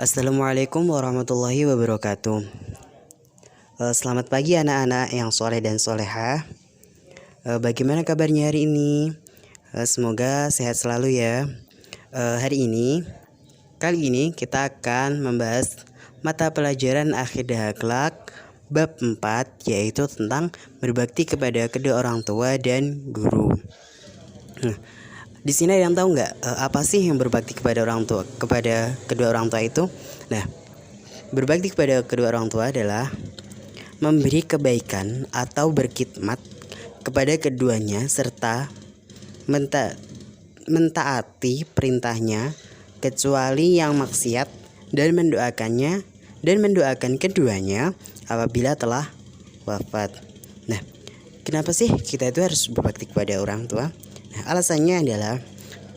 Assalamualaikum warahmatullahi wabarakatuh. Selamat pagi anak-anak yang soleh dan soleha. Bagaimana kabarnya hari ini? Semoga sehat selalu ya. Kali ini kita akan membahas mata pelajaran Aqidah Akhlak bab 4, yaitu tentang berbakti kepada kedua orang tua dan guru. Di sini ada yang tahu nggak apa sih yang berbakti kepada kedua orang tua itu? Nah, berbakti kepada kedua orang tua adalah memberi kebaikan atau berkhidmat kepada keduanya serta mentaati perintahnya kecuali yang maksiat dan mendoakan keduanya apabila telah wafat. Nah, kenapa sih kita itu harus berbakti kepada orang tua? Nah, alasannya adalah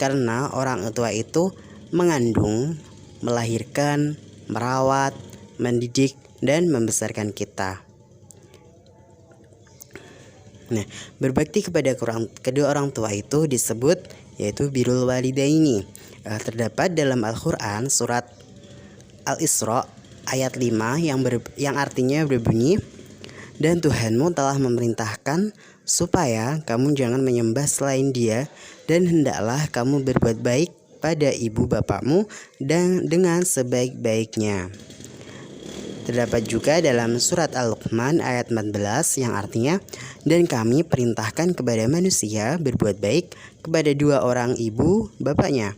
karena orang tua itu mengandung, melahirkan, merawat, mendidik, dan membesarkan kita. Nah, berbakti kepada kedua orang tua itu disebut yaitu birrul walidaini. Terdapat dalam Al-Quran surat Al-Isra ayat 5 yang artinya berbunyi, dan Tuhanmu telah memerintahkan supaya kamu jangan menyembah selain Dia, dan hendaklah kamu berbuat baik pada ibu bapakmu dan dengan sebaik-baiknya. Terdapat juga dalam surat Al-Luqman ayat 14 yang artinya, dan kami perintahkan kepada manusia berbuat baik kepada dua orang ibu bapaknya.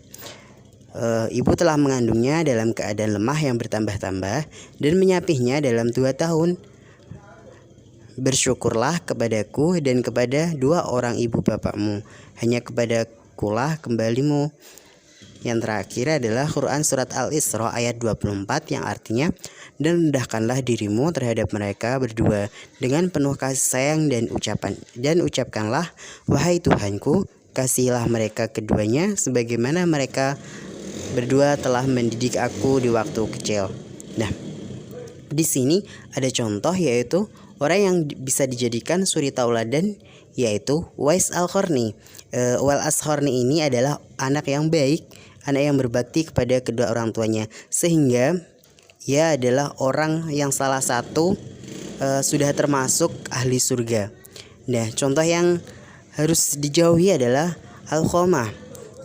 Ibu telah mengandungnya dalam keadaan lemah yang bertambah-tambah dan menyapihnya dalam 2 tahun. Bersyukurlah kepadaku dan kepada dua orang ibu bapakmu, hanya kepadakulah kembalimu. Yang terakhir adalah Quran surat Al-Isra ayat 24 yang artinya, dan rendahkanlah dirimu terhadap mereka berdua dengan penuh kasih sayang dan ucapkanlah, wahai Tuhanku, kasihilah mereka keduanya sebagaimana mereka berdua telah mendidik aku di waktu kecil. Nah, di sini ada contoh yaitu orang yang bisa dijadikan suri tauladan yaitu Uwais Al-Qarni. Uwais Al-Qarni ini adalah anak yang baik, anak yang berbakti kepada kedua orang tuanya, sehingga ia adalah orang yang salah satu sudah termasuk ahli surga. Nah, contoh yang harus dijauhi adalah Al-Qamah,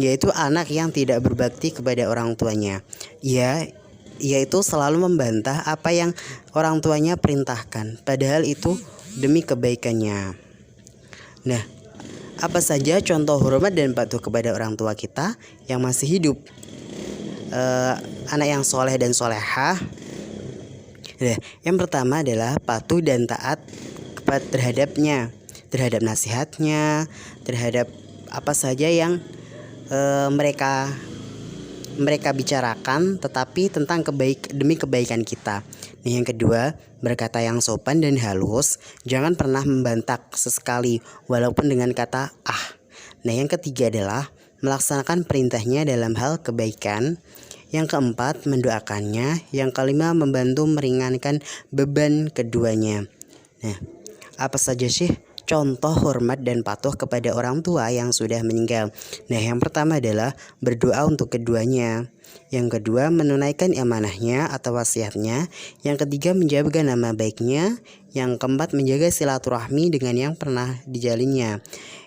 yaitu anak yang tidak berbakti kepada orang tuanya. Ia itu selalu membantah apa yang orang tuanya perintahkan, padahal itu demi kebaikannya. Nah, apa saja contoh hormat dan patuh kepada orang tua kita yang masih hidup? Anak yang soleh dan solehah. Nah, yang pertama adalah patuh dan taat terhadapnya, terhadap nasihatnya, terhadap apa saja yang mereka bicarakan, tetapi tentang demi kebaikan kita. Nah, yang kedua, berkata yang sopan dan halus, jangan pernah membentak sesekali walaupun dengan kata ah. Nah, yang ketiga adalah melaksanakan perintahnya dalam hal kebaikan. Yang keempat, mendoakannya. Yang kelima, membantu meringankan beban keduanya. Nah, apa saja sih contoh hormat dan patuh kepada orang tua yang sudah meninggal? Nah, yang pertama adalah berdoa untuk keduanya. Yang kedua, menunaikan amanahnya atau wasiatnya. Yang ketiga, menjaga nama baiknya. Yang keempat, menjaga silaturahmi dengan yang pernah dijalinnya.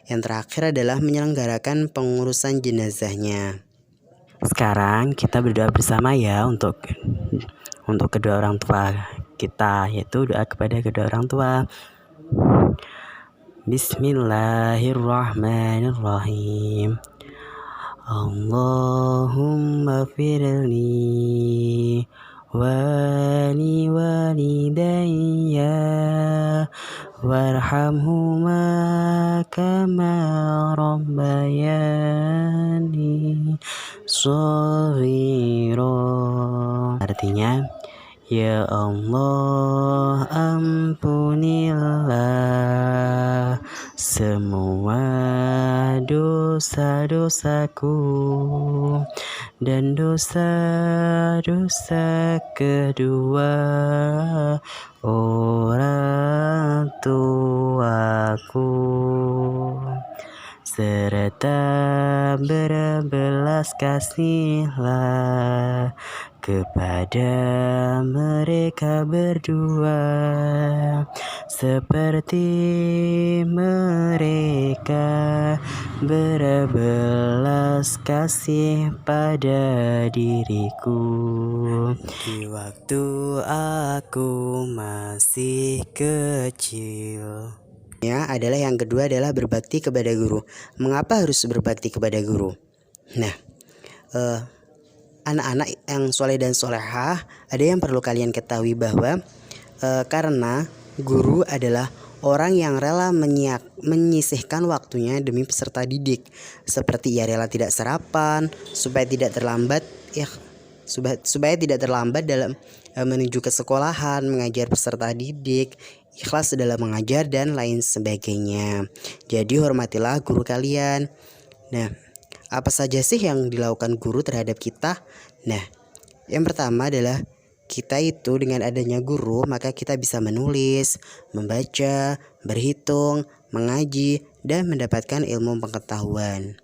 Yang terakhir adalah menyelenggarakan pengurusan jenazahnya. Sekarang kita berdoa bersama ya untuk kedua orang tua kita, yaitu doa kepada kedua orang tua. Bismillahirrahmanirrahim. Allahumma firli wali walidayya warhamhuma kama rabbayani shaghira. Artinya, ya Allah, ampunilah semua dosa-dosaku dan dosa-dosa kedua orang tuaku, serta berbelas kasihlah kepada mereka berdua, seperti mereka berbelas kasih pada diriku di waktu aku masih kecil. Ya, adalah yang kedua adalah berbakti kepada guru. Mengapa harus berbakti kepada guru? Nah, anak-anak yang soleh dan solehah, ada yang perlu kalian ketahui bahwa karena guru adalah orang yang rela menyisihkan waktunya demi peserta didik, seperti ia rela tidak sarapan supaya tidak terlambat supaya tidak terlambat dalam menuju ke sekolahan, mengajar peserta didik, ikhlas dalam mengajar dan lain sebagainya. Jadi hormatilah guru kalian. Nah, apa saja sih yang dilakukan guru terhadap kita? Nah, yang pertama adalah kita itu dengan adanya guru maka kita bisa menulis, membaca, berhitung, mengaji, dan mendapatkan ilmu pengetahuan.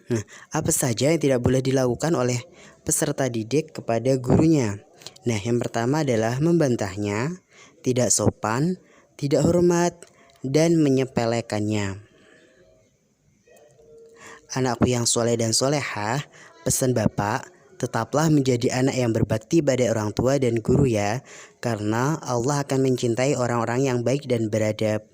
Nah, apa saja yang tidak boleh dilakukan oleh peserta didik kepada gurunya? Nah, yang pertama adalah membantahnya, tidak sopan, tidak hormat, dan menyepelekannya. Anakku yang soleh dan solehah, pesan Bapak, tetaplah menjadi anak yang berbakti pada orang tua dan guru ya, karena Allah akan mencintai orang-orang yang baik dan beradab.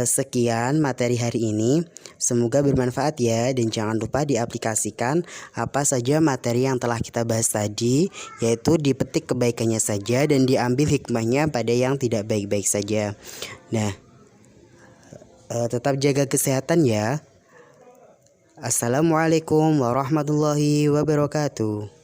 Sekian materi hari ini, semoga bermanfaat ya, dan jangan lupa diaplikasikan apa saja materi yang telah kita bahas tadi, yaitu dipetik kebaikannya saja dan diambil hikmahnya pada yang tidak baik-baik saja. Nah, tetap jaga kesehatan ya. Assalamualaikum warahmatullahi wabarakatuh.